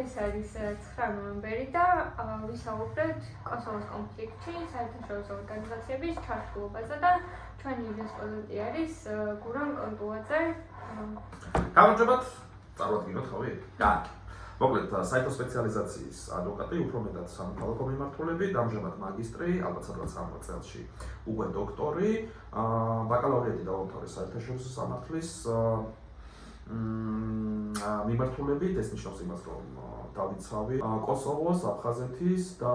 ეს არის 9 ნოემბერი და ვისაუბრეთ კოსოვოს კონფლიქტში საერთაშორისო ორგანიზაციების ჩართულობაზე და ჩვენი რესპონდენტი არის გურამ კონტუაძე. გამარჯობათ, წარვადგინოთ ხავი? მოკლედ, საერთო სპეციალიზაციის ადვოკატი, უფრო მეტად სამოქალაქო მიმართულები, ამჟამად მაგისტრი, ალბათ სადღაც ამ წელში უკვე დოქტორი, ბაკალავრიატი დაამთავრე საერთაშორისო სამართლის მიმართულებით, ეს ნიშნავს იმას, რომ დავიცავი კოსოვოს, აფხაზეთის და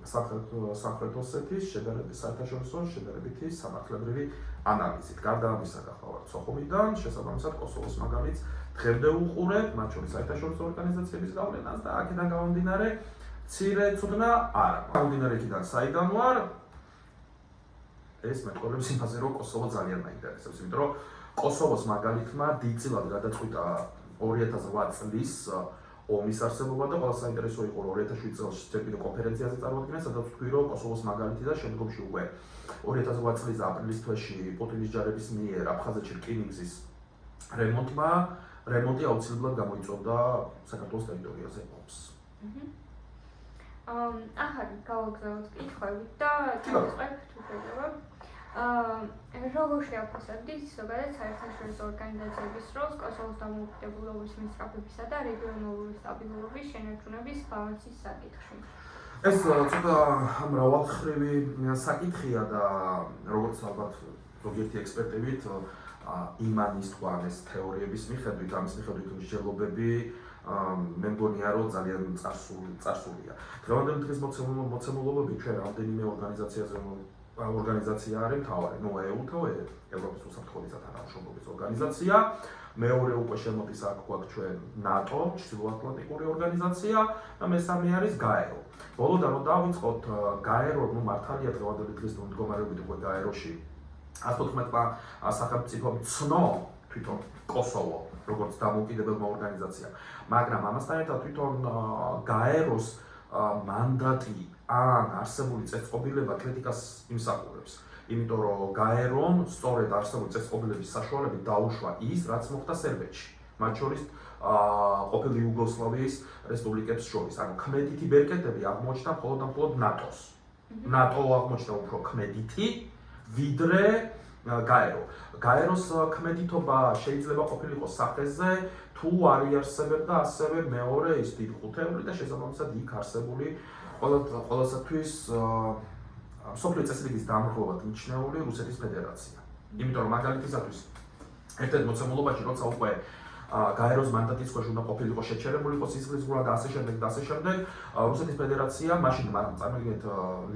სამხრეთ ოსეთის საერთაშორისო შედარებითი სამართლებრივი ანალიზით. გარდა ამისა, გახლავართ სოხუმიდან, შესაბამისად კოსოვოს მაგალითს დღემდე უყურებთ, მათ შორის საერთაშორისო ორგანიზაციების გავლენას და აქედან გამომდინარე მცირე ცოდნა არა. გამომდინარე იქიდან საიდან ვარ, ეს მეტყველებს იმაზე, რომ კოსოვო ძალიან მაინტერესებს, იმიტომ რომ კოსოვოს მაგალითმა დიდწილად გადაწყვიტა 2008 წლის ომის არსებობა და ყველა საინტერესო იყო 2007 წელს შეერთებულ კონფერენციაზე წარმოადგინა, სადაც თქვი, რომ კოსოვოს მაგალითი და შემდგომში უკვე 2008 წლის აპრილის თვეში პუტინის ჯარების მიერ აფხაზეთში რკინიგზის რემონტი აუცილებლად გამოიწვევდა საქართველოს ტერიტორიაზე ომს. ახალი გავაგზავნოთ კითხვებით და დავიწყებთ თვითმფრინავად. როგორ შეაფასებთ ზოგადად საერთაშორისო ორგანიზაციების როლს კოსოვოს დამოუკიდებლობის მისწრაფებისა და რეგიონალური სტაბილურობის შენარჩუნების ბალანსის საკითხში? ეს ცოტა მრავალმხრივი საკითხია და როგორც ალბათ ზოგიერთი ექსპერტებით იმანის თქვა ეს თეორიების მიხედვით, ამის მიხედვით მსჯელობები მე მგონია, რომ ძალიან წარსულია. დღევანდელი დღის მოცემულობები ჩვენ რამდენიმე ორგანიზაცია არის მთავარი, EU-თა, ევროპის უსაფრთხოების თანამშრომლობის ორგანიზაცია, მეორე უკვე შემოდის აქ გვაქვს ჩვენ NATO, ჩრდილოატლანტიკური ორგანიზაცია და მესამე არის GAERO. ბოლოდან რომ დავიწყოთ, GAERO, მართალია დღევანდელი დღის მდგომარეობით უკვე GAERO-ში 114-მა სახელმწიფომ ცნო თვითონ კოსოვო როგორც დამოუკიდებელმა ორგანიზაციამ, მაგრამ ამასთან ერთად თვითონ GAERO-ს მანდატი ან არსებული წესწყობილება კრიტიკას იმსახურებს. იმიტომ რომ GAERO-მ სწორედ არსებული წესწყობილების საშუალებით დაუშვა ის, რაც მოხდა სერბეთში, მათ შორის ყოფილი იუგოსლავიის რესპუბლიკებს შორის. ანუ ქმედითი ბერკეტები აღმოჩნდა მხოლოდ და მხოლოდ NATO-ს. NATO აღმოჩნდა უფრო ქმედითი, ვიდრე GAERO. GAERO-ს ქმედითობა შეიძლება ყოფილიყო სახეზე, თუ არ იარსებებდა ასევე მეორე ის დიდი ხუთეული და შესაბამისად იქ არსებული ყველასათვის მსოფლიო წესრიგის დამრღვევად მიჩნეული რუსეთის ფედერაცია. იმიტომ რომ მაგალითისათვის ერთ-ერთ მოცემულობაში, როცა უკვე GAERO-ს მანდატის ქვეშ უნდა ყოფილიყო შეჩერებულიყო სისხლისღვრა და ასე შემდეგ და ასე შემდეგ, რუსეთის ფედერაცია მაშინ წარმოგიდგენთ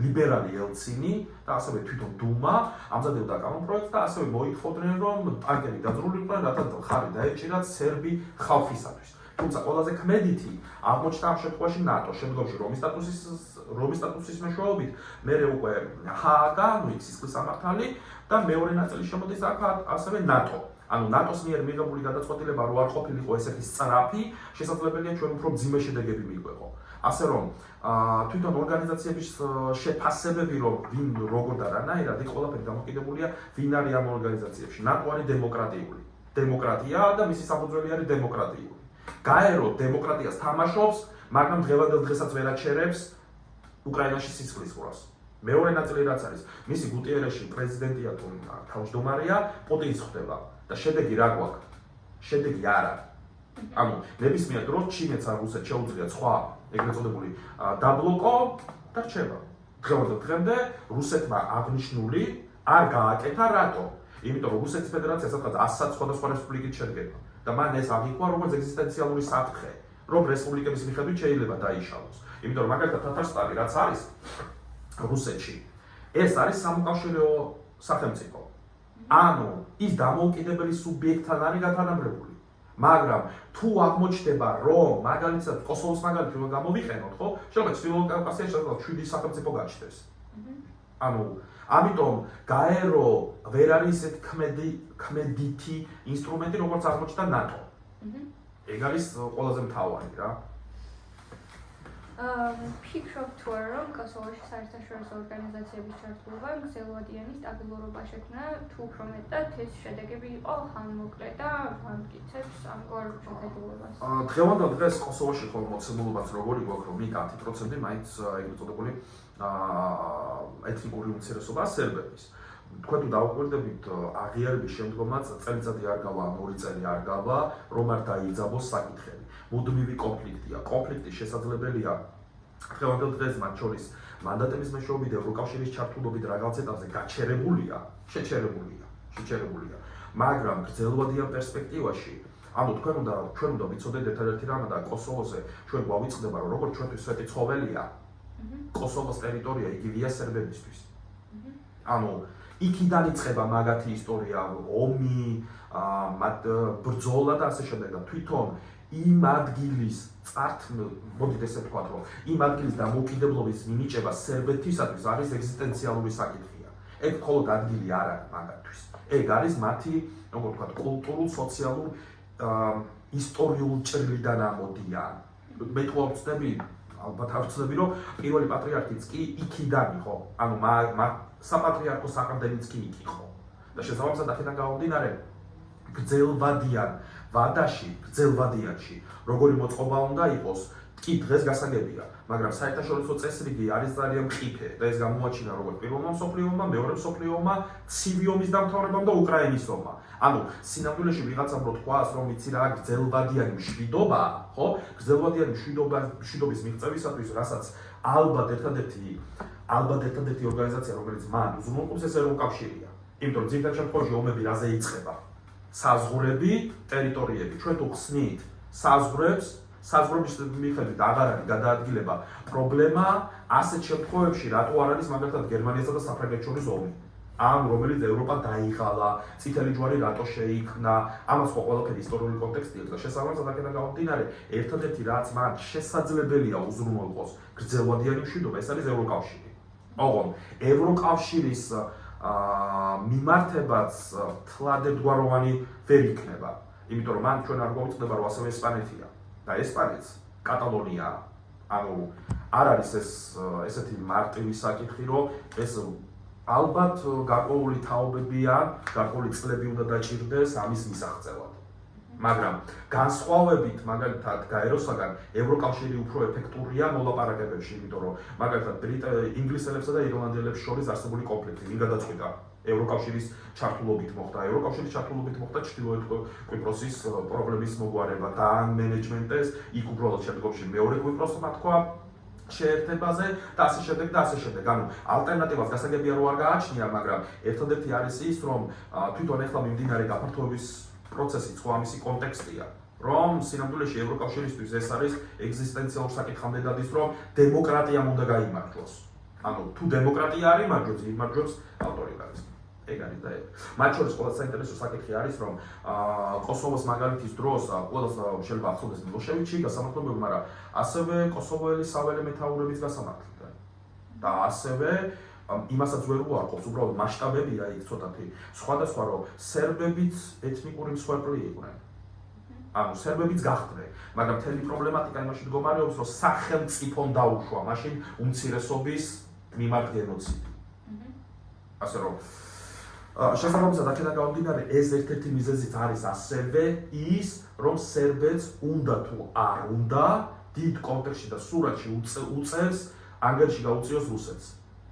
ლიბერალი ელცინი და ასევე თვითონ დუმა ამზადებდა კანონპროექტს და ასევე მოითხოვდნენ, რომ ტანკები დაძრულიყვნენ, რათა ხარი დაეჭირათ სერბი ხალხისათვის. თუმცა ყველაზე ქმედითი აღმოჩნდა ამ შემთხვევაში NATO, შემდგომში რომის სტატუსის მეშვეობით, მერე უკვე ჰააგა, სისხლის სამართალი და მეორე ნაწილი შემოდის აქ ასევე NATO. ანუ NATO-ს მიერ მიღებული გადაწყვეტილება რო არ ყოფილიყო ესეთი სწრაფი, შესაძლებელია ჩვენ უფრო მძიმე შედეგები მიგვეღო. ასე რომ თვითონ ორგანიზაციების შეფასებები რომ ვინ როგორ და რანაირად იქ ყველაფერი დამოკიდებულია ვინ არის ამ ორგანიზაციებში. NATO არის დემოკრატიული. დემოკრატია და მისი საფუძველი არის დემოკრატიული. GAERO დემოკრატიას თამაშობს, მაგრამ დღევანდელ დღესაც ვერ აჩერებს უკრაინაში სისხლისღვრას. მეორე ნაწილი რაც არის, მისი გუტიერეში პრეზიდენტია თუ თავმჯდომარეა, პუტინს ხვდება და შედეგი რა გვაქვს? შედეგი არა. ანუ ნებისმიერ დროს ჩინეთს ან რუსეთს შეუძლია სხვა ეგრეთ წოდებული დაბლოკო და რჩება. დღემდე რუსეთმა აღნიშნული არ გააკეთა რატო? იმიტომ რომ რუსეთის ფედერაცია სადღაც 100 სხვადასხვა რესპუბლიკით შედგება და მან ეს აღიქვა როგორც ეგზისტენციალური საფრთხე, რომ რესპუბლიკების მიხედვით შეიძლება დაიშალოს. იმიტომ რომ მაგალითად თათარსტანი რაც არის რუსეთში, ეს არის სამოკავშირეო სახელმწიფო. ანუ ის დამოუკიდებელი სუბიექტთან არის გათანაბრებული. მაგრამ თუ აღმოჩნდება, რომ მაგალითად კოსოვოს მაგალითი რომ გამოვიყენოთ, ხო? შეიძლება ჩრდილოეთ კავკასიაში სადღაც 7 სახელმწიფო გაჩნდეს. ანუ ამიტომ GAERO ვერ არის ისეთ ქმედითი ინსტრუმენტი, როგორც აღმოჩნდა NATO. ეგ არის ყველაზე მთავარი რა. ფიქრობ თუ არა, რომ კოსოვოში საერთაშორისო ორგანიზაციების ჩართულობა გრძელვადიანი სტაბილურობა შექმნა, თუ უფრო მეტად ეს შედეგები იყო ხანმოკლე და ამტკიცებს ამგვარ შეხედულებას. დღევანდელ დღეს კოსოვოში ხო მოცემულობაც როგორი გვაქვს, რომ იქ 10% მაინც ეგრეთ წოდებული ეთნიკური უმცირესობა სერბების. თქვენ თუ დავუკვირდებით აღიარების შემდგომაც წელიწადი არ გავა, 2 წელი არ გავა, რომ არ დაიძაბოს საკითხები. მუდმივი კონფლიქტია. კონფლიქტი შესაძლებელია დღევანდელ დღეს მათ შორის მანდატების მეშვეობით ევროკავშირის ჩართულობით რაღაც ეტაპზე გაჩერებულია, შეჩერებულია. მაგრამ გრძელვადიან პერსპექტივაში, ანუ თქვენ უნდა ვიცოდეთ ერთადერთი რამ და კოსოვოზე ჩვენ გვავიწყდება, რომ როგორც ჩვენთვის სვეტი ცხოველია, კოსოვოს ტერიტორია იგივეა სერბებისთვის. ანუ იქიდან იწყება მაგათი ისტორია, ომი, მათ ბრძოლა და ასე შემდეგ და თვითონ იმ ადგილის მოდით ესე ვთქვათ, რომ იმ ადგილის დამოუკიდებლობის მინიჭება სერბეთისათვის არის ეგზისტენციალური საკითხია. ეგ მხოლოდ ადგილი არ არის მაგათთვის. ეგ არის მათი, როგორ ვთქვათ, კულტურულ, სოციალურ, ისტორიულ ჭრილიდან ამოდიან. მე თუ არ ვცდები, ალბათ არ ვცდები, რომ პირველი პატრიარქიც კი იქიდან იყო. ანუ საპატრიარქო საყრდენიც კი იქ იყო. და შესაბამისად აქედან გამომდინარე გრძელვადიან ვადაში, გრძელვადიანში, როგორი მოწყობა უნდა იყოს, კი დღეს გასაგებია, მაგრამ საერთაშორისო წესრიგი არის ძალიან მყიფე და ეს გამოაჩინა როგორც პირველმა მსოფლიო ომმა, მეორე მსოფლიო ომმა, ცივი ომის დამთავრებამ და უკრაინის ომმა. ანუ სინამდვილეში ვიღაცამ რო თქვას, რომ იცი რა, გრძელვადიანი მშვიდობა, ხო? გრძელვადიანი მშვიდობის მიღწევისათვის, რასაც ალბათ ერთადერთი ორგანიზაცია, რომელიც მან უზრუნველყოფს, ეს ევროკავშირია. იმიტომ რომ ძირითად შემთხვევაში ომები რაზე იწყება? საზღვრები, ტერიტორიები. ჩვენ თუ ხსნით საზღვრების მიხედვით აღარ არის გადაადგილება პრობლემა, ასეთ შემთხვევებში რატო არ არის მაგალითად გერმანიასა და საფრანგეთს შორის ომი? ამ რომელიც ევროპა დაიღალა, წითელი ჯვარი რატო შეიქმნა, ამას ყველაფერი ისტორიული კონტექსტი აქვს და შესაბამისად აქედან გამომდინარე, ერთადერთი რაც მან შესაძლებელია უზრუნველყოს გრძელვადიანი მშვიდობა, ეს არის ევროკავშირი. ოღონდ ევროკავშირის მიმართებაც თლად ერთგვაროვანი ვერ იქნება, იმიტომ რომ მან ჩვენ არ გვაუწყდება, რომ ასევე ესპანეთია და ესპანეთს კატალონია. ანუ არ არის ესეთი მარტივი საკითხი, რომ ეს ალბათ გარკვეული თაობებიან, გარკვეული წლები უნდა დაჭირდეს ამის მისაღწევად. მაგრამ განსხვავებით მაგალითად გაეროსაგან ევროკავშირი უფრო ეფექტურია მოლაპარაკებებში, იმიტომ რომ მაგალითად ინგლისელებსა და ირლანდიელებს შორის არსებული კონფლიქტი ვინ გადაწყვიტა ევროკავშირის ჩართულობით მოხდა. ევროკავშირის ჩართულობით მოხდა ჩრდილოეთ კვიპროსის პრობლემის მოგვარება და მენეჯმენტეს იქ უბრალოდ შემდგომში მეორე კვიპროსმა თქვა შეერთებაზე და ასე შემდეგ და ასე შემდეგ. ანუ ალტერნატივას გასაგებია რომ არ გააჩნია, მაგრამ ერთადერთი არის ის, რომ თვითონ ახლა მიმდინარე გაფართოების პროცესი სხვა ამისი კონტექსტია, რომ სინამდვილეში ევროკავშირისთვის ეს არის ეგზისტენციალურ საკითხამდე დადის, რომ დემოკრატიამ უნდა გაიმარჯვოს. ანუ თუ დემოკრატია არ იმარჯვებს, იმარჯვებს ავტორიტარიზმი. ეგ არის და ეგ. მათ შორის ყველაზე საინტერესო საკითხი არის, რომ კოსოვოს მაგალითის დროს ყველას შეიძლება ახსოვდეს მილოშევიჩი გასამართლებელი, მაგრამ ასევე კოსოვოელი საველე მეთაურების გასამართლებელი. და ასევე იმასაც ვერ უარყოფს, უბრალოდ მასშტაბებია იქ ცოტათი სხვადასხვა, რომ სერბებიც ეთნიკური მსხვერპლი იყვნენ. ანუ სერბებიც გახდნენ, მაგრამ მთელი პრობლემატიკა იმაში მდგომარეობს, რომ სახელმწიფომ დაუშვა მაშინ უმცირესობის მიმართ გენოციდი. ასე რომ შესაბამისად აქედან გამომდინარე ეს ერთ-ერთი მიზეზიც არის ასევე ის, რომ სერბეთს უნდა თუ არ უნდა დიდ კონტექსტში და სურათში უწევს ანგარიში გაუწიოს რუსეთს.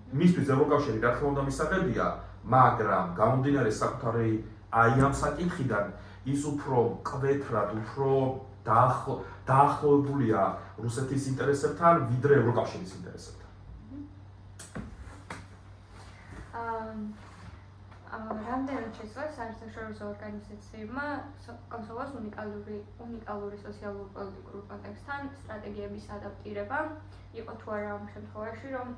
მისთვის ევროკავშირი რა თქმა უნდა მისაღებია, მაგრამ გამომდინარე საკუთარი აი ამ საკითხიდან ის უფრო მკვეთრად, უფრო დაახლოებულია რუსეთის ინტერესებთან, ვიდრე ევროკავშირის ინტერესებთან. რამდენად შეცვალა საერთაშორისო ორგანიზაციებმა კოსოვოს უნიკალური სოციალურ-პოლიტიკურ კონტექსტთან სტრატეგიების ადაპტირება, იყო თუ არა ამ შემთხვევაში, რომ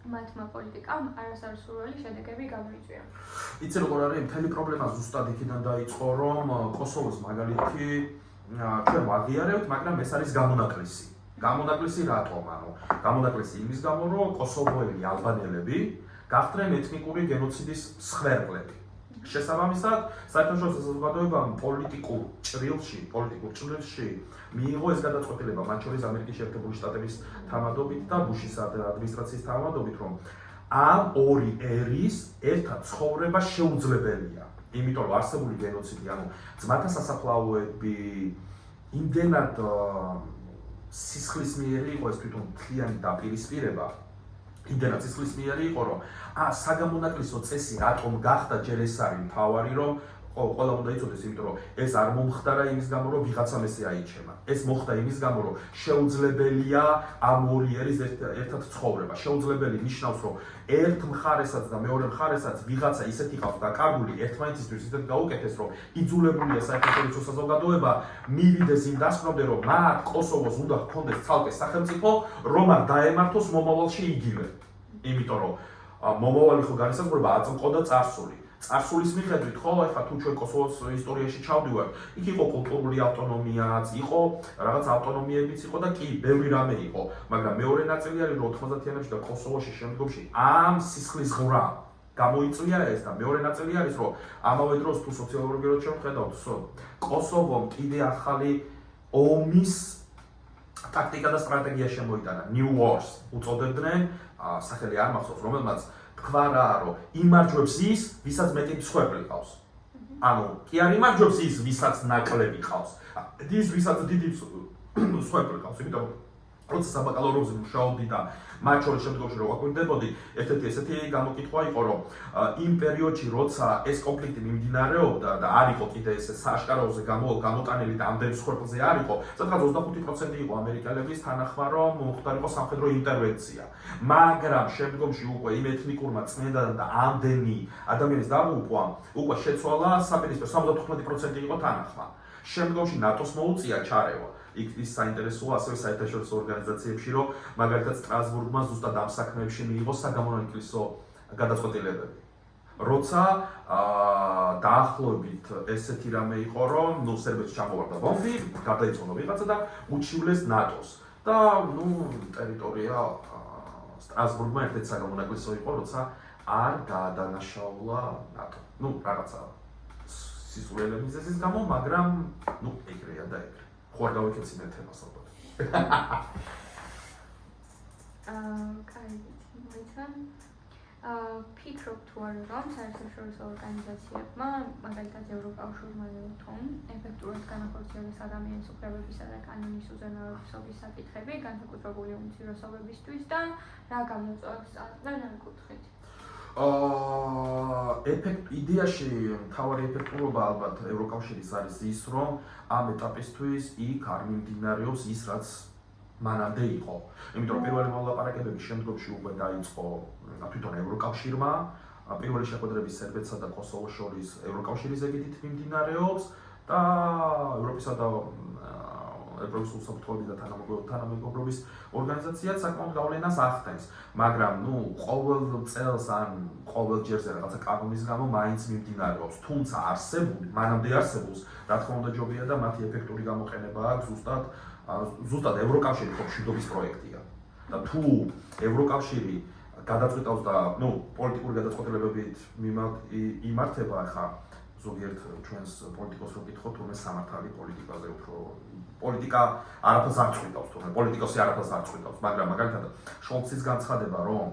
მათმა პოლიტიკამ არასასურველი შედეგები გამოიწვია. იცი როგორ არის, მთელი პრობლემა ზუსტად იქიდან დაიწყო, რომ კოსოვოს მაგალითი ჩვენ ვაღიარებთ, მაგრამ ეს არის გამონაკლისი. გამონაკლისი რატომ? ანუ გამონაკლისი იმის გამო, რომ კოსოვოელი ალბანელები გახდნენ ეთნიკური გენოციდის მსხვერპლები. შესაბამისად, საერთაშორისო საზოგადოებამ პოლიტიკურ ჭრილში მიიღო ეს გადაწყვეტილება, მათ შორის ამერიკის შეერთებული შტატების თანამდებობით და ბუშის ადმინისტრაციის თანამდებობით, რომ ამ ორი ერის ერთად ცხოვრება შეუძლებელია. იმიტომ რომ არსებული გენოციდი, ანუ ძმათა სასაფლაოები იმდენად სისხლისმიერი იყო ეს თვითონ მთლიანი დაპირისპირება, იმდენად სისხლისმიერი იყო, რომ საგამონაკლისო წესი რატომ გახდა ჯერ ეს არის მთავარი, რომ ყველა უნდა იცოდეს, იმიტომ რომ ეს არ მომხდარა იმის გამო, რომ ვიღაცამ ესე აიჩემა. ეს მოხდა იმის გამო, რომ შეუძლებელია ამ ორი ერის ერთად ცხოვრება. შეუძლებელი ნიშნავს, რომ ერთ მხარესაც და მეორე მხარესაც ვიღაცა ისეთ იყავს დაკარგული ერთმანეთისთვის ისეთ გაუკეთეს, რომ იძულებულია საერთაშორისო საზოგადოება მივიდეს იმ დასკვნამდე, რომ მათ კოსოვოს უნდა ჰქონდეს ცალკე სახელმწიფო, რომ არ დაემართოს მომავალში იგივე. იმიტომ რომ მომავალი ხო განსაზღვრება აწმყო და წარსული. წარსულის მიხედვით, ხო, ეხლა თუ ჩვენ კოსოვოს ისტორიაში ჩავდივართ, იქ იყო კულტურული ავტონომიაც, იყო რაღაც ავტონომიებიც იყო და კი, ბევრი რამე იყო, მაგრამ მეორე ნაწილი არის, რომ 90-იანებში და კოსოვოში შემდგომში ამ სისხლის ღვრა გამოიწვია ეს და მეორე ნაწილი არის, რომ ამავე დროს თუ სოციოლოგიურად შევხედავთ, კოსოვომ კიდე ახალი ომის ტაქტიკა და სტრატეგია შემოიტანა, New Wars უწოდებდნენ, სახელი არ მახსოვს, რომელმაც თქვა რა, რომ იმარჯვებს ის, ვისაც მეტი მსხვერპლი ყავს. ანუ კი არ იმარჯვებს ის, ვისაც ნაკლები ყავს. ის, ვისაც დიდი მსხვერპლი ყავს, იმიტომ როცა საბაკალავროზე მუშაობდი და მათ შორის შემდგომში რო ვაკვირდებოდი, ერთ-ერთი ესეთი გამოკითხვა იყო, რომ იმ პერიოდში, როცა ეს კონფლიქტი მიმდინარეობდა და არ იყო კიდე ეს საშკაროზე გამოტანილი და ამდენ მსხვერპლზე არ იყო, სადღაც 25% იყო ამერიკელების თანახმა, რომ მოხდარიყო სამხედრო ინტერვენცია. მაგრამ შემდგომში უკვე იმ ეთნიკურმა წმენდანმა და ამდენი ადამიანის დაღუპვამ უკვე შეცვალა საპირისპირო 75% იყო თანახმა. შემდგომში ნატოს მოუწია ჩარევა. ის საინტერესოა ასევე საერთაშორისო ორგანიზაციებში, რომ მაგალითად სტრასბურგმა ზუსტად ამ საქმეებში მიიღო საგამონაკლისო გადაწყვეტილებები. როცა დაახლოებით ესეთი რამე იყო, რომ სერბეთში ჩამოვარდა ბომბი, გადაიწყო ვიღაცა და უჩივლეს ნატოს. და ტერიტორია სტრასბურგმა ერთ-ერთი საგამონაკლისო იყო, როცა არ დაადანაშაულა ნატო. რაღაცა სისულელე მიზეზის გამო, მაგრამ ეგრეა და ეგრე. ხო არ გავიქეცი მე თემას ალბათ. ფიქრობ თუ არა, რომ საერთაშორისო ორგანიზაციებმა, მაგალითად ევროკავშირმა თუ ეფექტურად განახორციელეს ადამიანის უფლებებისა და კანონის უზრუნველყოფის საკითხები, განსაკუთრებული უმცირესობებისთვის და რა გამოწვევს და რა კუთხით? იდეაში მთავარი ეფექტურობა ალბათ ევროკავშირის არის ის, რომ ამ ეტაპისთვის იქ არ მიმდინარეობს ის, რაც მანამდე იყო. იმიტომ რომ პირველი მოლაპარაკებების შემდგომში უკვე დაიწყო თვითონ ევროკავშირმა, პირველი შეხვედრების სერბეთსა და კოსოვოს შორის ევროკავშირის ეგიდით მიმდინარეობს და ევროპისა და ევროპის უსაფრთხოების და თანამეგობრობის ორგანიზაციაც საკმაოდ გავლენას ახდენს, მაგრამ ყოველ წელს ან ყოველ ჯერზე რაღაცა კანონის გამო მაინც მიმდინარეობს, თუმცა მანამდე არსებულს რა თქმა უნდა ჯობია და მათი ეფექტური გამოყენება აქვს ზუსტად ევროკავშირი ხო მშვიდობის პროექტია და თუ ევროკავშირი გადაწყვეტავს და პოლიტიკური გადაწყვეტილებებით იმართება ხა ზოგიერთ ჩვენს პოლიტიკოს რო გითხოთ, თურმე სამართალი პოლიტიკაზე უფრო პოლიტიკა არაფერს არ წვიდავს, თურმე პოლიტიკოსი არაფერს არ წვიდავს, მაგრამ მაგალითად შოლცის განცხადება, რომ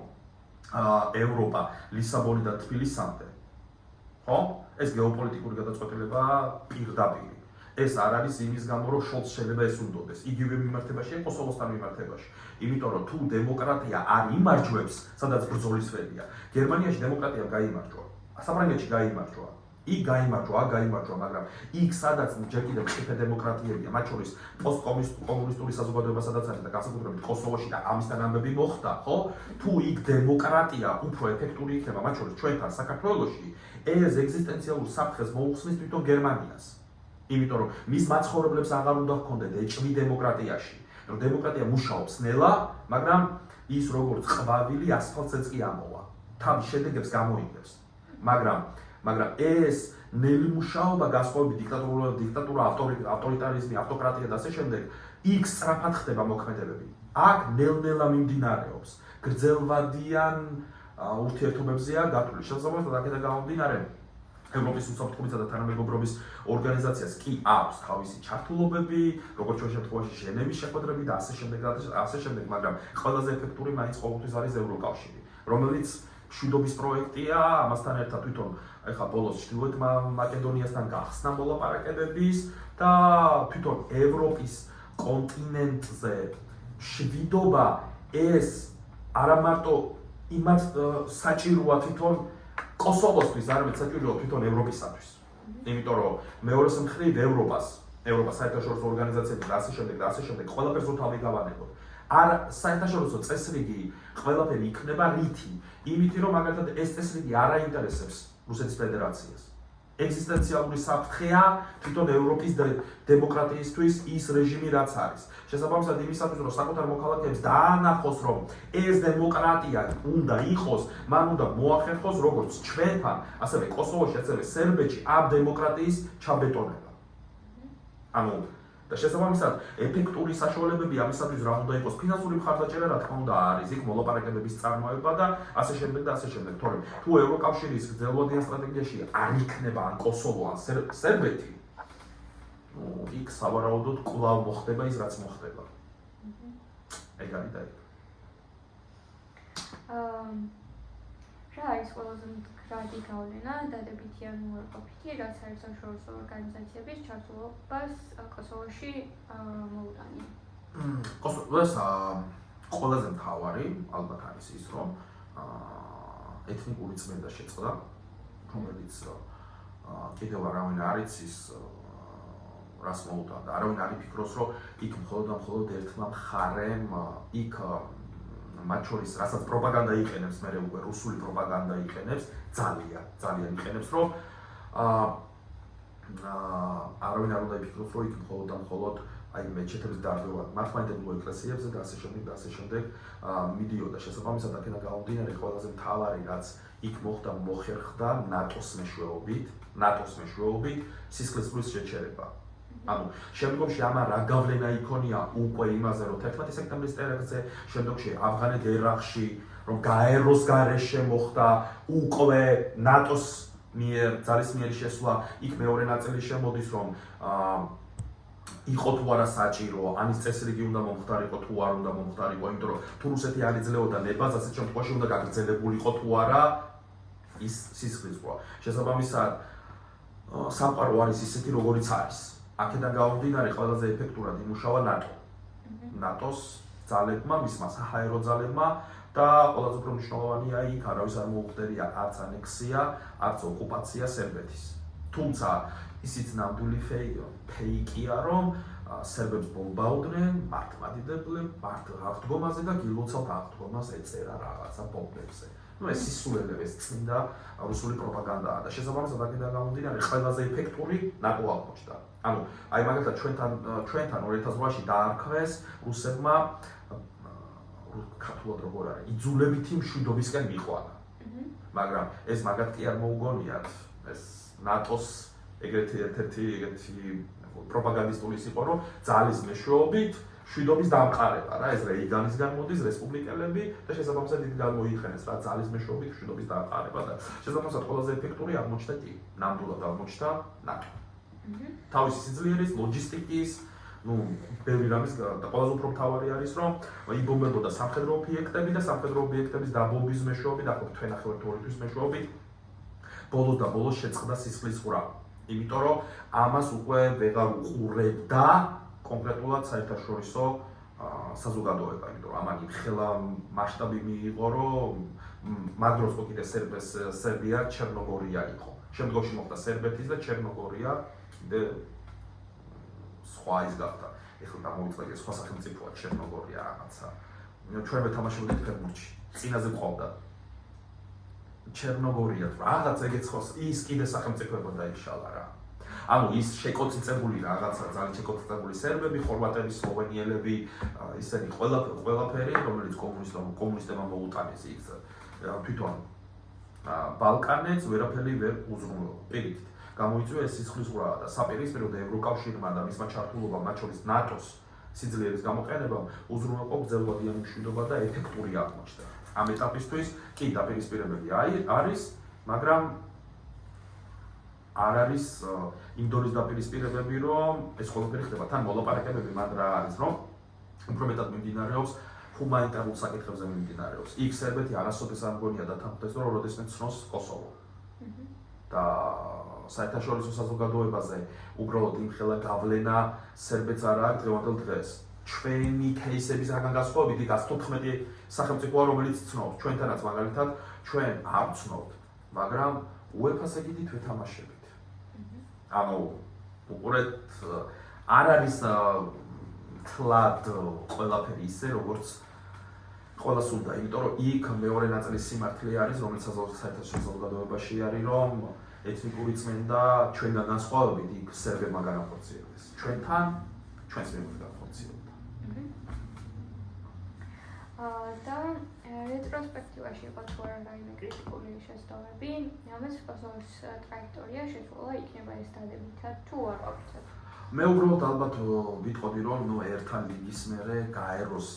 ევროპა ლისაბონი და თბილისამდე, ხო? ეს გეოპოლიტიკური გადაწყვეტილებაა პირდაპირ. ეს არ არის იმის გამო, რომ შოლც შეიძლება ეს უნდოდეს, იგივე მიმართებაშია კოსოვოსთან მიმართებაში. იმიტომ რომ თუ დემოკრატია არ იმარჯვებს, სადაც ბრძოლის ველია, გერმანიაში დემოკრატიამ გაიმარჯვა, საფრანგეთში გაიმარჯვა. იქ გაიმარჯვა, მაგრამ იქ სადაც ჯერ კიდევ მწიფე დემოკრატიებია, მათ შორის პოსტკომუნისტური საზოგადოება სადაც არის და განსაკუთრებით კოსოვოში და ამისთან ამბები მოხდა, ხო? თუ იქ დემოკრატია უფრო ეფექტური იქნება, მათ შორის ჩვენთან საქართველოში, ეს ეგზისტენციალურ საფრთხეს მოუხსნის თვითონ გერმანიას. იმიტომ რომ მის მაცხოვრებლებს აღარ უნდა ჰქონდეთ ეჭვი დემოკრატიაში. რომ დემოკრატია მუშაობს ნელა, მაგრამ ის როგორც ყვავილი ასფალტზეც კი ამოვა. თავის შედეგებს გამოიგებს. მაგრამ ეს ნელი მუშაობა განსხვავებით დიქტატურა, ავტორიტარიზმი, ავტოკრატია და ასე შემდეგ, იქ სწრაფად ხდება მოქმედებები. აქ ნელ-ნელა მიმდინარეობს. გრძელვადიან ურთიერთობებზეა გათვლილი. შესაძლოა აქედან გამომდინარე ევროპის უსაფრთხოებისა და თანამეგობრობის ორგანიზაციას კი აქვს თავისი ჩართულობები, როგორც ჩვენ შემთხვევაში ჟენევის შეხვედრები და ასე შემდეგ, მაგრამ ყველაზე ეფექტური მაინც ყოველთვის არის ევროკავშირი, რომელიც მშვიდობის პროექტია, ამასთან ერთად თვითონ ეხლა ბოლოს ჩრდილოეთ მაკედონიასთან გახსნა მოლაპარაკებების და თვითონ ევროპის კონტინენტზე მშვიდობა ეს არა მარტო იმათ საჭიროა თვითონ კოსოვოსთვის, არამედ საჭიროა თვითონ ევროპისათვის. იმიტომ რომ მეორე მხრივ ევროპას საერთაშორისო ორგანიზაციები და ასე შემდეგ ყველაფერს თავი გავანებოთ. არ საერთაშორისო წესრიგი ყველაფერი იქნება რითი? იმითი რომ მაგალითად ეს წესრიგი არ აინტერესებს რუსეთის ფედერაციას. ეგზისტენციალური საფრთხეა თვითონ ევროპის დემოკრატიისთვის ის რეჟიმი რაც არის. შესაბამისად იმისათვის რომ საკუთარ მოქალაქეებს დაანახოს რომ ეს დემოკრატია უნდა იყოს, მან უნდა მოახერხოს როგორც ჩვენთან, ასევე კოსოვოში, ასევე სერბეთში ამ დემოკრატიის ჩაბეტონება. ანუ და შესაბამისად ეფექტური საშუალებები ამისათვის რა უნდა იყოს ფინანსური მხარდაჭერა რა თქმა უნდა არის იქ მოლაპარაკებების წარმოება და ასე შემდეგ. თორემ თუ ევროკავშირის გრძელვადიან სტრატეგიაში არ იქნება ან კოსოვო ან სერბეთი, იქ სავარაუდოდ კვლავ მოხდება ის რაც მოხდება. ეგ არის და ეგ. რა არის ყველაზე მდგრადი გავლენა დადებითი ან უარყოფითი, რაც საერთაშორისო ორგანიზაციების ჩართულობას კოსოვოში მოუტანია? კოსოვოს ყველაზე მთავარი ალბათ არის ის, რომ ეთნიკური წმენდა შეწყდა, რომელიც კიდევ არავინ არ იცის რას მოუტანდა. არავინ არ იფიქროს, რომ იქ მხოლოდ და მხოლოდ ერთმა მხარემ იქ მათ შორის რასაც პროპაგანდა იყენებს, მე უკვე რუსული პროპაგანდა იყენებს, ძალიან იყენებს, რომ არავინ არ უნდა იფიქროს, რომ იქ მხოლოდ და მხოლოდ აი მეჩეთების დარღვევა, მართლმადიდებლო ეკლესიებზე და ასე შემდეგ მიდიოდა. შესაბამისად აქედან გამომდინარე ყველაზე მთავარი რაც იქ მოხდა მოხერხდა ნატოს მეშვეობით სისხლისღვრიის შეჩერება. ანუ შემდგომში ამან რა გავლენა იქონია უკვე იმაზე რომ 11 სექტემბრის ტერაქტზე, შემდგომში ავღანეთ-ერაყში რომ გაეროს გარეშე მოხდა უკვე ნატოს მიერ ძალისმიერი შესვლა, იქ მეორე ნაწილი შემოდის რომ იყო თუ არა საჭირო, ან ის წესრიგი უნდა მომხდარიყო თუ არ უნდა მომხდარიყო, იმიტომ რომ თუ რუსეთი არ იძლეოდა ნებას, ასეთ შემთხვევაში უნდა გაგრძელებულიყო თუ არა ის სისხლისღვრა. შესაბამისად სამყარო არის ისეთი როგორიც არის. აქედან გამომდინარე ყველაზე ეფექტურად იმუშავა ნატოს ძალებმა, მისმა საჰაერო ძალებმა და ყველაზე უფრო მნიშვნელოვანია იქ არავის არ მოუხდერია არც ანექსია, არც ოკუპაცია სერბეთის. თუმცა ისიც ნამდვილი ფეიკია, რომ სერბებს ბომბაუდნენ მართლმადიდებლები აღდგომაზე და გილოცავთ აღდგომას ეწერა რაღაცა ბომბებზე. ეს სისულელე ეს წმინდა რუსული პროპაგანდაა და შესაბამისად აქედან გამომდინარე ყველაზე ეფექტური ნატო აღმოჩნდა. ანუ აი მაგალითად ჩვენთან 2008-ში დაარქვეს რუსებმა ქართულად როგორ არის იძულებითი მშვიდობისკენ მიყვანა. მაგრამ ეს მაგათ კი არ მოუგონიათ ეს ნატოს ეგრეთი პროპაგანდისტული ის იყო რომ ძალის მეშვეობით მშვიდობის დამყარება რა ეს რეიგანისგან მოდის რესპუბლიკელები და შესაბამისად იქ გამოიხენეს რა ძალის მეშვეობით მშვიდობის დამყარება და შესაბამისად ყველაზე ეფექტური აღმოჩნდა კი ნამდვილად აღმოჩნდა ნატო. თავისი სიძლიერის, ლოჯისტიკის, ბევრი რამის და ყველაზე უფრო მთავარი არის რომ იბომბებოდა სამხედრო ობიექტები და სამხედრო ობიექტების დაბომბვის მეშვეობით, დაახლოებით თვენახევარ-თვრის მეშვეობით ბოლოს და ბოლოს შეწყდა სისხლისღვრა. იმიტომ რომ ამას უკვე ვეღარ უყურებდა კონკრეტულად საერთაშორისო საზოგადოება, იმიტომ რომ ამან იმხელა მასშტაბი მიიღო, რომ მაგ დროს კიდე სერბია ჩერნოგორია იყო. შემდგომში მოხდა სერბეთის და ჩერნოგორია კიდე სხვა ის გახდა. ეხლა გამოვიწყდა სხვა სახელმწიფოა ჩერნოგორია რაღაცა. ჩვენ ვეთამაშებდით ფეხბურთში. წინაზე ყავდა ჩერნოგორია რაღაც ეგეც ხოს ის კიდე სახელმწიფოება დაიშალა რა. ანუ ის შეკოწიწებული რაღაცა ძალიან შეკოწიწებული სერბები, ხორვატები, სლოვენიელები, ისინი ყველაფერი, რომელიც კომუნისტებმა მოუტანეს იქ თვითონ ბალკანეთს ვერაფერი ვერ უზრუნველყო. პირიქით გამოიწვია ეს სისხლისღვრა და საპირისპიროდ ევროკავშირმა და მისმა ჩართულობამ, მათ შორის ნატოს სიძლიერის გამოყენებამ უზრუნველყო გრძელვადიანი მშვიდობა და ეფექტური აღმოჩნდა. ამ ეტაპისთვის კი დაპირისპირებები არის, მაგრამ არ არის იმ დონის დაპირისპირებები, რომ ეს ყველაფერი ხდება. თან მოლაპარაკებები მან რა არის, რომ უფრო მეტად მიმდინარეობს ჰუმანიტარულ საკითხებზე მიმდინარეობს. იქ სერბეთი არასოდეს არ მგონია დათანხმდეს, რომ როდესმე ცნობს კოსოვო. და საერთაშორისო საზოგადოებაზე უბრალოდ იმხელა გავლენა სერბეთს არ აქვს დღევანდელ დღეს. ჩვენი кейსების რაგან განსხვავებით იქ 114 სახელმწიფოა, რომელიც ცნობს. ჩვენთანაც მაგალითად ჩვენ არ ვცნობთ, მაგრამ UEFA-ს ეგიდით ვეთამაშებით. ანუ უყურეთ, არ არის თლად ყველაფერი ისე, როგორც ყველას უნდა, იმიტომ რომ იქ მეორე ნაწილის სიმართლე არის, რომელიც საერთაშორისო საზოგადოებაში არის, რომ ეთნიკური წმენდა ჩვენგან განსხვავებით იქ სერბებმა განახორციელეს. ჩვენთან ჩვენს მიმართ განახორციელებდა. და რეტროსპექტივაში იყო თუ არა რაიმე კრიტიკული შესწავლები, ამას კოსოვოს ტრაექტორია შეცვალა იქნება ეს დადებითად თუ არ ვაკეთებ. მე უბრალოდ ალბათ ვიტყოდი, რომ ერთან ლიგის მერე გაეროს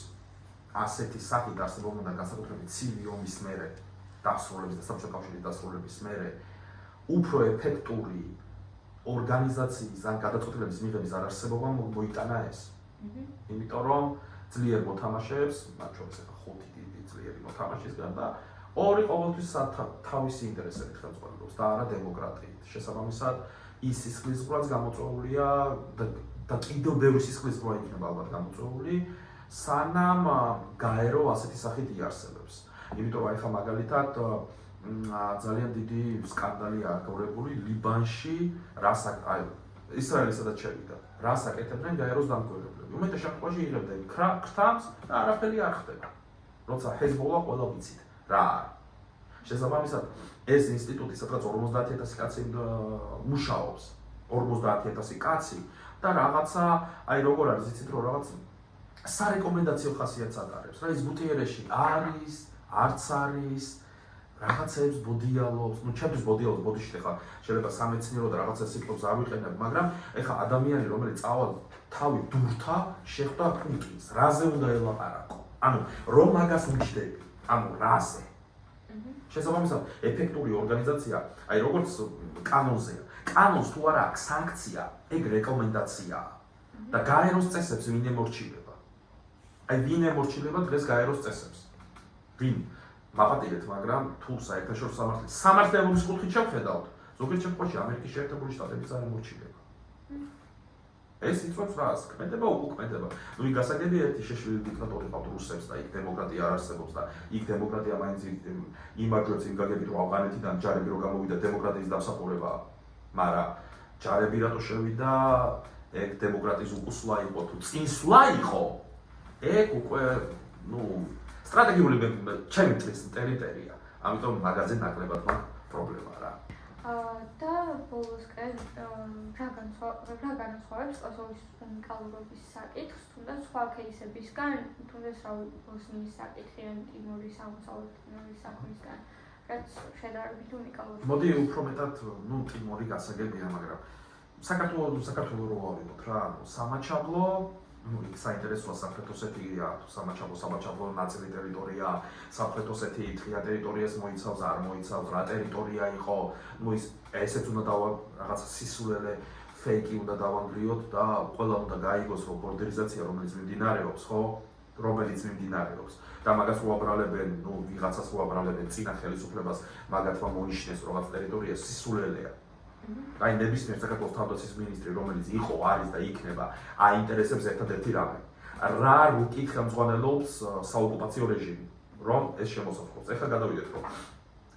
ასეთი სახით არსებობა და განსაკუთრებით ცივი ომის მერე დასრულების და საბჭოთა კავშირის დასრულების მერე უფრო ეფექტური ორგანიზაციის ან გადაწყვეტილების მიღების არარსებობა მოიტანა ეს. იმიტომ რომ ძლიერ მოთამაშეებს, მათ შორის ახლა 5 დიდი ძლიერი მოთამაშისგან და ორი ყოველთვის თავისი ინტერესებით ხელმძღვანელობს და არა დემოკრატიით. შესაბამისად, ის სისხლისღვრაც გამოწვეულია და კიდევ ბევრი სისხლისღვრა იქნება ალბათ გამოწვეული, სანამ გაერო ასეთი სახით იარსებებს. იმიტომ რომ ახლა მაგალითად ძალიან დიდი სკანდალია აღგორებული ლიბანში, ისრაელისადაც შევიდა. რას აკეთებდნენ გაეროს დამკვირვებლები. უმეტეს შემთხვევაში იღებდნენ ქრთამს და არაფერი არ ხდება. როცა ჰეზბოლა ყველა ვიცით რა არის. შესაბამისად, ეს ინსტიტუტი სადღაც 50000 კაცი მუშაობს. 50000 კაცი და რაღაცა, როგორ არის, იცით რომ რაღაც სარეკომენდაციო ხასიათს ატარებს. რა ის გუტიერეში არის, არც არის, რაღაცებს ბოდიალობს, ჩემთვის ბოდიალობს ბოდიში ხა შეიძლება სამეცნიერო და რაღაცა სიტყვებს არ ვიყენებ, მაგრამ ეხა ადამიანი რომელიც წავალ თავი დურთა შეხვდა პუტინს, რაზე უნდა ელაპარაკო? ანუ რომ მაგას უჩდები, ანუ რაზე? შესაბამისად, ეფექტური ორგანიზაცია, როგორც კანონზეა. კანონს თუ არა აქვს სანქცია, ეგ რეკომენდაციაა. და გაეროს წესებს ვინ ემორჩილება? ვინ ემორჩილება დღეს გაეროს წესებს? ვინ? მაპატიეთ, მაგრამ თუ საერთაშორისო სამართლეობის კუთხით შევხედავთ, ზოგიერთ შემთხვევაში ამერიკის შეერთებული შტატებიც არ ემორჩილება. ეს იწვევს რას? ქმედება უკმედება. იქ გასაგებია ერთი შეშლილი დიქტატორი ყავთ რუსებს და იქ დემოკრატია არ არსებობს და იქ დემოკრატია მაინც იმარჯვებს იმ გაგებით რომ ავღანეთიდან ჯარები რო გამოვიდა დემოკრატიის დამსახურებაა. მაგრამ ჯარები რატო შევიდა? ეგ დემოკრატიის უკუსლა იყო თუ წინსვლა იყო? ეგ უკვე სტრატეგიული ჩემი წლის ტერიტორია. ამიტომ მაგაზე ნაკლებად მაქვს პრობლემა რა. და ბოლოსკენ რა განსხვავებს კოსოვოს უნიკალურობის საკითხს, თუნდაც სხვა кейსებისგან, თუნდაც ბოსნიის საკითხი ან ტიმორის აღმოსავლეთ ტიმორის საქმისგან, რაც შედარებით უნიკალურია. მოდი უფრო მეტად, ტიმორი გასაგებია, მაგრამ საქართველოს რო ავიღოთ რა, სამაჩაბლო იქ საინტერესოა სამხრეთ ოსეთია, თუ სამაჩაბლო ნაწილი ტერიტორია, სამხრეთ ოსეთი თრია ტერიტორიას მოიცავს, არ მოიცავს, რა ტერიტორია იყო, ესეც უნდა რაღაცა სისულელე ფეიკი უნდა დავანგრიოთ და ყველა უნდა გაიგოს, რომ ბორდერიზაცია რომელიც მიმდინარეობს, რომელიც მიმდინარეობს და მაგას უაბრალებენ, ვიღაცას უაბრალებენ წინა ხელისუფლებას, მაგათმა მონიშნეს რაღაც ტერიტორია სისულელეა. აი ნებისმიერ საქართველოს თავდაცვის მინისტრი რომელიც იყო, არის და იქნება, აინტერესებს ერთადერთი რამე. რა რუკით ხელმძღვანელობს საოკუპაციო რეჟიმი, რომ ეს შემოსახვდეს. ეხლა გადავიდეთ, რომ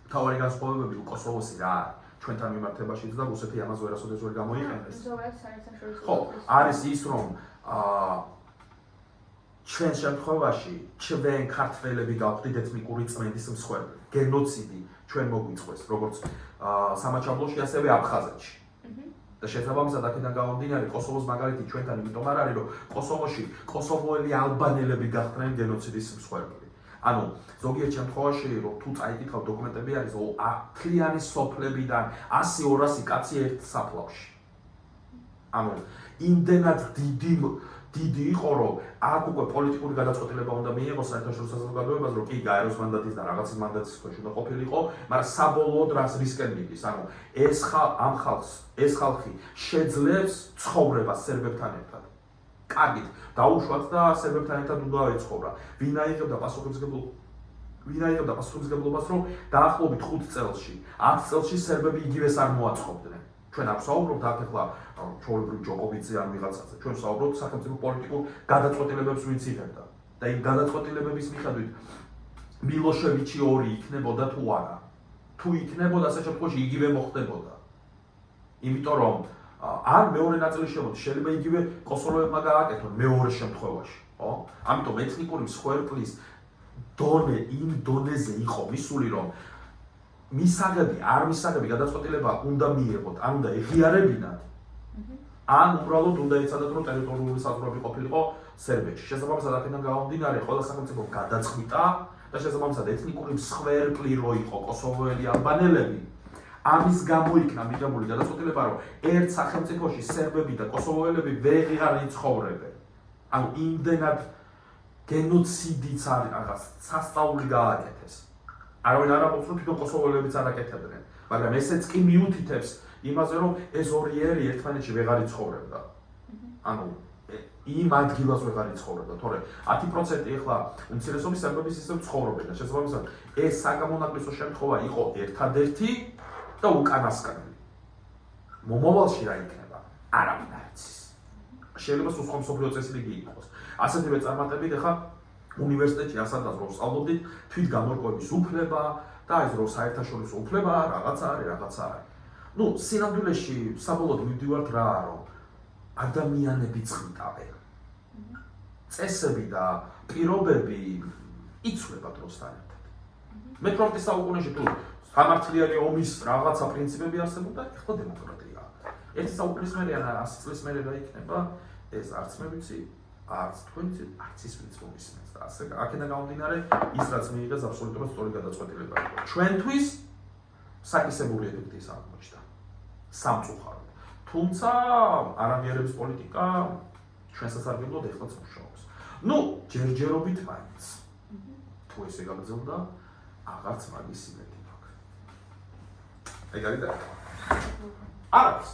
მთავარი განსხვავებები კოსოვოსი რა არის ჩვენთან მიმართებაშიც და რუსეთი ამას ვერასოდეს ვერ გამოიყენებს. ხო, არის ის, რომ ჩვენ შემთხვევაში ჩვენ ქართველები გავხდით ეთნიკური წმენდის მსხვერპლი, გენოციდი ჩვენ მოგვიწყვეს, როგორც სამაჩაბლოში, ასევე აფხაზეთში. და შესაბამისად აქედან გამომდინარე კოსოვოს მაგალითი ჩვენთან იმიტომ არ არის, რომ კოსოვოში კოსოვოელი ალბანელები გახდნენ გენოციდის მსხვერპლი. ანუ ზოგიერთ შემთხვევაში, რომ თუ წაიკითხავ დოკუმენტები არის, მთლიანი სოფლებიდან 100-200 კაცი ერთ საფლავში. ანუ იმდენად დიდი დიდი იყო, რომ აქ უკვე პოლიტიკური გადაწყვეტილება უნდა მიიღოს საერთაშორისო საზოგადოებას, რომ კი გაეროს მანდატის და რაღაცის მანდატის ქვეშ უნდა ყოფილიყო, მაგრამ საბოლოოდ რისკენ მიდის. ანუ ეს ხალხი შეძლებს ცხოვრებას სერბებთან ერთად. კარგით, დაუშვათ და სერბებთან ერთად უნდა ეცხოვრა. ვინ აიღებდა პასუხისმგებლობას, რომ დაახლოებით 5 წელში, 10 წელში სერბები იგივეს არ მოაწყობდნენ. ჩვენ არ ვსაუბრობთ აქ ახლა ჩვეულებრივ ჯოკოვიცზე ან ვიღაცაზე. ჩვენ ვსაუბრობთ სახელმწიფო პოლიტიკურ გადაწყვეტილებებს ვინც იღებდა. და იმ გადაწყვეტილებების მიხედვით მილოშევიჩი 2 იქნებოდა თუ არა. თუ იქნებოდა, ასე შემთხვევაში იგივე მოხდებოდა. იმიტომ რომ არ მეორე ნაწილი შემოდის, შეიძლება იგივე კოსოვოებმა გააკეთონ მეორე შემთხვევაში, ხო? ამიტომ ეთნიკური მსხვერპლის დონე იმ დონეზე იყო მისული, რომ მისაღები გადაწყვეტილება უნდა მიიღოთ, ან უნდა ეღიარებინათ, ან უბრალოდ უნდა ეცადათ, რომ ტერიტორიული საზღვრები ყოფილიყო სერბეთში. შესაბამისად, აქედან გამომდინარე, ყველა სახელმწიფო გადაწყვიტა და შესაბამისად ეთნიკური მსხვერპლი რო იყო კოსოვოელი ალბანელები, ამის გამო იქნა მიღებული გადაწყვეტილება, რომ ერთ სახელმწიფოში სერბები და კოსოვოელები ვეღარ იცხოვრებენ. ანუ იმდენად გენოციდიც არის რაღაც სასწაული გააკეთეს. არავინ არ ამბობს, რომ თვითონ კოსოვოელებიც არ აკეთებდნენ, მაგრამ ესეც კი მიუთითებს იმაზე, რომ ეს ორი ერი ერთმანეთში ვეღარ იცხოვრებდა. ანუ იმ ადგილას ვეღარ იცხოვრებდა, თორე 10% ეხლა უმცირესობის სერბების ისევ ცხოვრობენ და შესაბამისად ეს საგამონაკლისო შემთხვევა იყო ერთადერთი და უკანასკნელი. მომავალში რა იქნება? არავინ არ იცის. შეიძლება სულ სხვა მსოფლიო წესრიგი იყოს. ასეთივე წარმატებით ეხლა უნივერსიტეტში ასადაც რომ ვსწავლობდით თვითგამორკვევის უფლება და ეს რომ საერთაშორისო უფლება რაღაცა არის. ნუ სინამდვილეში საბოლოოდ მივდივართ რა, რომ ადამიანები წყიტავენ. წესები და პირობები იცვლება დროსთან ერთად. მე-18 საუკუნეში თუ სამართლიანი ომის რაღაცა პრინციპები არსებობდა, ეხლა დემოკრატია. 1 საუკუნის მერე ან 100 წლის მერე რა იქნება, ეს არც მე ვიცი, არც თქვენ ვიცით, არც ის ვინც მომისმენს და ასე აქედან გამომდინარე, ის რაც მიიღეს აბსოლუტურად სწორი გადაწყვეტილება იყო. ჩვენთვის საკისრებული ეფექტი ის აღმოჩნდა. სამწუხაროდ. თუმცა არამიერების პოლიტიკა ჩვენ სასარგებლოდ ეხლაც მუშაობს. ნუ ჯერჯერობით მაინც. თუ ესე გაგრძელდა, აღარც მაგის იმედი მაქვს. ეგ არის და. არც